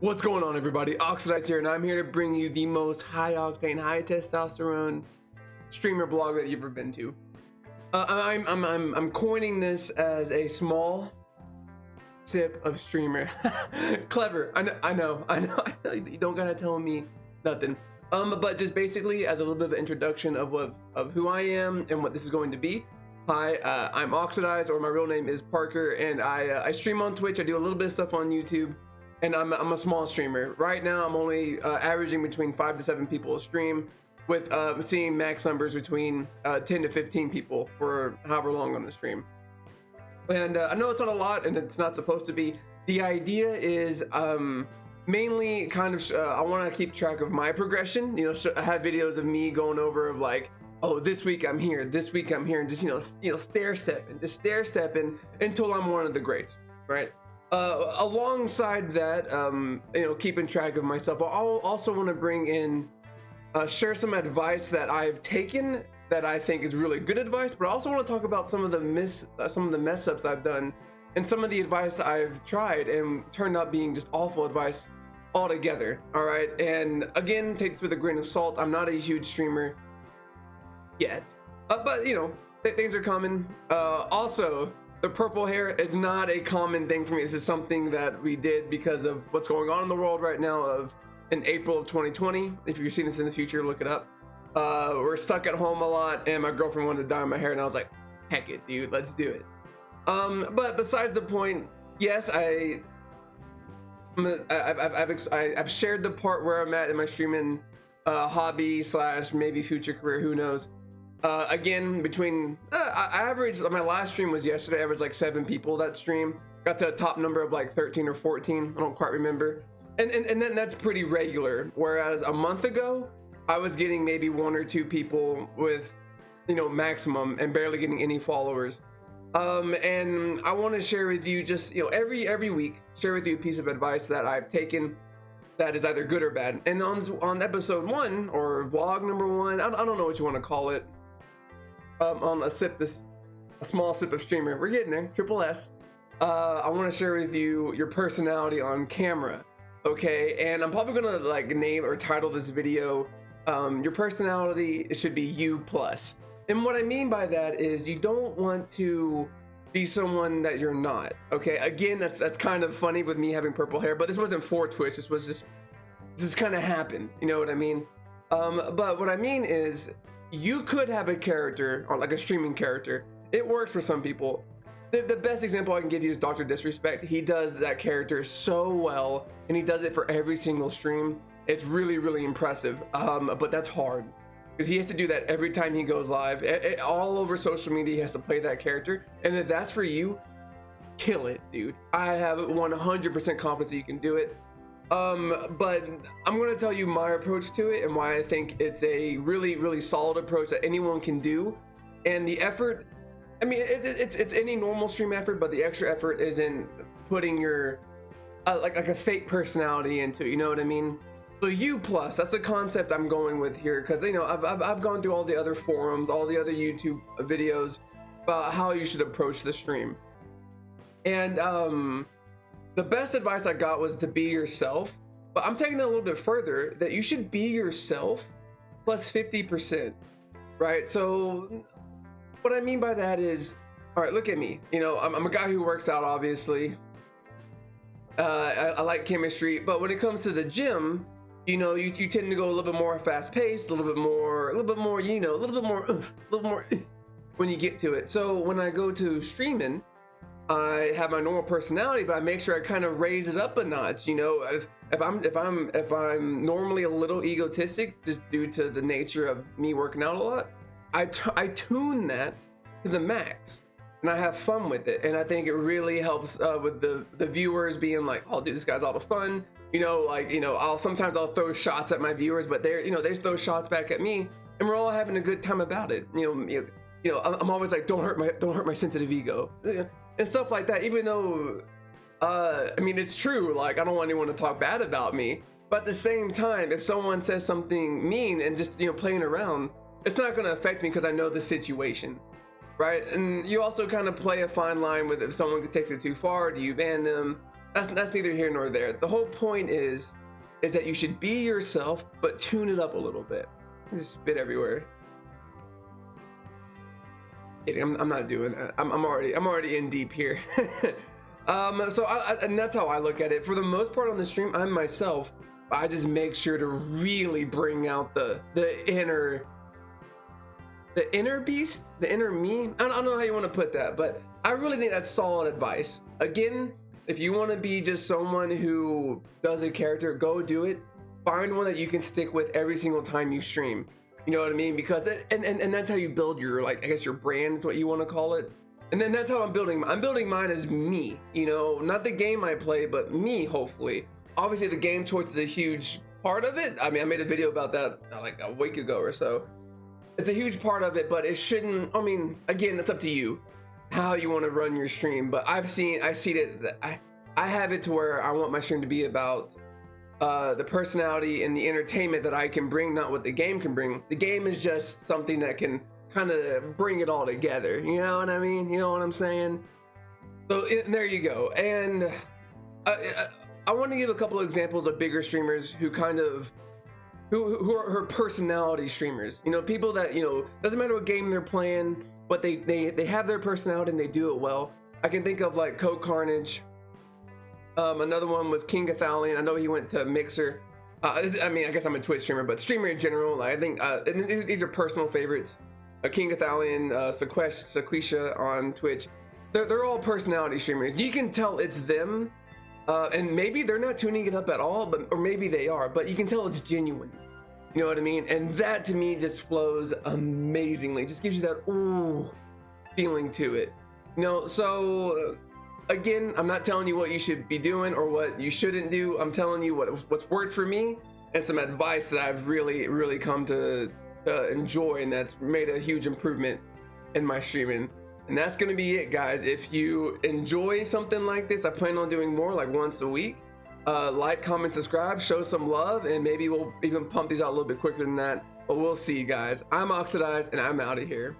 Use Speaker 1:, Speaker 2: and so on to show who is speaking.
Speaker 1: What's going on, everybody? Oxydize here, and I'm here to bring you the most high octane, high testosterone streamer blog that you've ever been to. I'm coining this as a small sip of streamer. Clever. I know. You don't gotta tell me nothing. But just basically as a little bit of an introduction of who I am and what this is going to be. Hi, I'm Oxydize, or my real name is Parker, and I stream on Twitch. I do a little bit of stuff on YouTube. And I'm a small streamer. Right now, I'm only averaging between 5 to 7 people a stream, with seeing max numbers between 10 to 15 people for however long on the stream. And I know it's not a lot, and it's not supposed to be. The idea is mainly kind of I want to keep track of my progression. You know, I have videos of me going over of like, oh, this week I'm here, this week I'm here, and just stair stepping until I'm one of the greats, right? Alongside that, keeping track of myself, I also want to bring in, share some advice that I've taken that I think is really good advice, but I also want to talk about some of the mess ups I've done and some of the advice I've tried and turned out being just awful advice altogether. All right, and again, take this with a grain of salt. I'm not a huge streamer yet, but things are coming. Also, the purple hair is not a common thing for me. This is something that we did because of what's going on in the world right now in April of 2020. If you're seeing this in the future, look it up. We're stuck at home a lot, and my girlfriend wanted to dye my hair, and I was like, heck it, dude, let's do it. But besides the point, yes, I've shared the part where I'm at in my streaming hobby / maybe future career, who knows. Again, between I averaged, my last stream was yesterday, I averaged like 7 people that stream, got to a top number of like 13 or 14, I don't quite remember, and then that's pretty regular, whereas a month ago I was getting maybe 1 or 2 people with maximum, and barely getting any followers. And I want to share with you just every week, share with you a piece of advice that I've taken that is either good or bad. And on episode 1, or vlog number 1, I don't know what you want to call it, on a small sip of streamer, we're getting there, triple S. I want to share with you your personality on camera, okay? And I'm probably gonna like name or title this video, your personality should be you plus. And what I mean by that is you don't want to be someone that you're not, okay? Again, that's kind of funny with me having purple hair, but this wasn't for Twitch. This kind of happened, you know what I mean? But what I mean is, you could have a character, or like a streaming character. It works for some people. The best example I can give you is Dr. Disrespect. He does that character so well, and he does it for every single stream. It's really, really impressive, but that's hard, because he has to do that every time he goes live. All over social media, he has to play that character, and if that's for you, kill it, dude. I have 100% confidence that you can do it. But I'm going to tell you my approach to it and why I think it's a really, really solid approach that anyone can do. And the effort, I mean, it's any normal stream effort, but the extra effort is in putting your like a fake personality into it, you know what I mean? So you plus, that's the concept I'm going with here, because I've gone through all the other forums, all the other YouTube videos about how you should approach the stream. And the best advice I got was to be yourself, but I'm taking that a little bit further, that you should be yourself plus 50%, right? So what I mean by that is, all right, look at me. I'm a guy who works out, obviously. I like chemistry, but when it comes to the gym, you tend to go a little bit more fast paced, a little bit more, when you get to it. So when I go to streaming, I have my normal personality, but I make sure I kind of raise it up a notch. If I'm normally a little egotistic, just due to the nature of me working out a lot, I tune that to the max, and I have fun with it. And I think it really helps with the viewers being like, oh, dude, this guy's all the fun. Sometimes I'll throw shots at my viewers, but they throw shots back at me, and we're all having a good time about it. I'm always like, don't hurt my sensitive ego. And stuff like that, even though, it's true, like, I don't want anyone to talk bad about me, but at the same time, if someone says something mean and just, playing around, it's not going to affect me because I know the situation, right? And you also kind of play a fine line with, if someone takes it too far, do you ban them? that's neither here nor there. The whole point is that you should be yourself, but tune it up a little bit. Just spit everywhere. I'm not doing that. I'm already in deep here. So and that's how I look at it. For the most part on the stream, I'm myself. I just make sure to really bring out the inner beast, the inner me. I don't know how you want to put that, but I really think that's solid advice. Again, if you want to be just someone who does a character, go do it. Find one that you can stick with every single time you stream. You know what I mean? Because and that's how you build your, like, I guess your brand is what you want to call it. And then that's how I'm building mine as me, you know, not the game I play, but me, hopefully. Obviously the game choice is a huge part of it. I mean, I made a video about that like a week ago or so. It's a huge part of it, but it shouldn't, I mean, again, it's up to you how you want to run your stream. But I've seen it, I have it to where I want my stream to be about the personality and the entertainment that I can bring, not what the game can bring. The game is just something that can kind of bring it all together. You know what I mean? You know what I'm saying? So there you go. And I want to give a couple of examples of bigger streamers who kind of who are her personality streamers. You know, people that, you know, doesn't matter what game they're playing, but they have their personality and they do it well. I can think of like Code Carnage. Another one was King Athalion. I know he went to Mixer. I mean, I guess I'm a Twitch streamer, but streamer in general, I think and these are personal favorites. King Athalion, Sequisha on Twitch. They're all personality streamers. You can tell it's them. And maybe they're not tuning it up at all, or maybe they are, but you can tell it's genuine. You know what I mean? And that to me just flows amazingly. Just gives you that ooh feeling to it. You know, so again, I'm not telling you what you should be doing or what you shouldn't do. I'm telling you what's worked for me and some advice that I've really come to enjoy, and that's made a huge improvement in my streaming. And that's gonna be it, guys. If you enjoy something like this, I plan on doing more, like once a week. Like, comment, subscribe, show some love, and maybe we'll even pump these out a little bit quicker than that. But we'll see, guys. I'm Oxydize, and I'm out of here.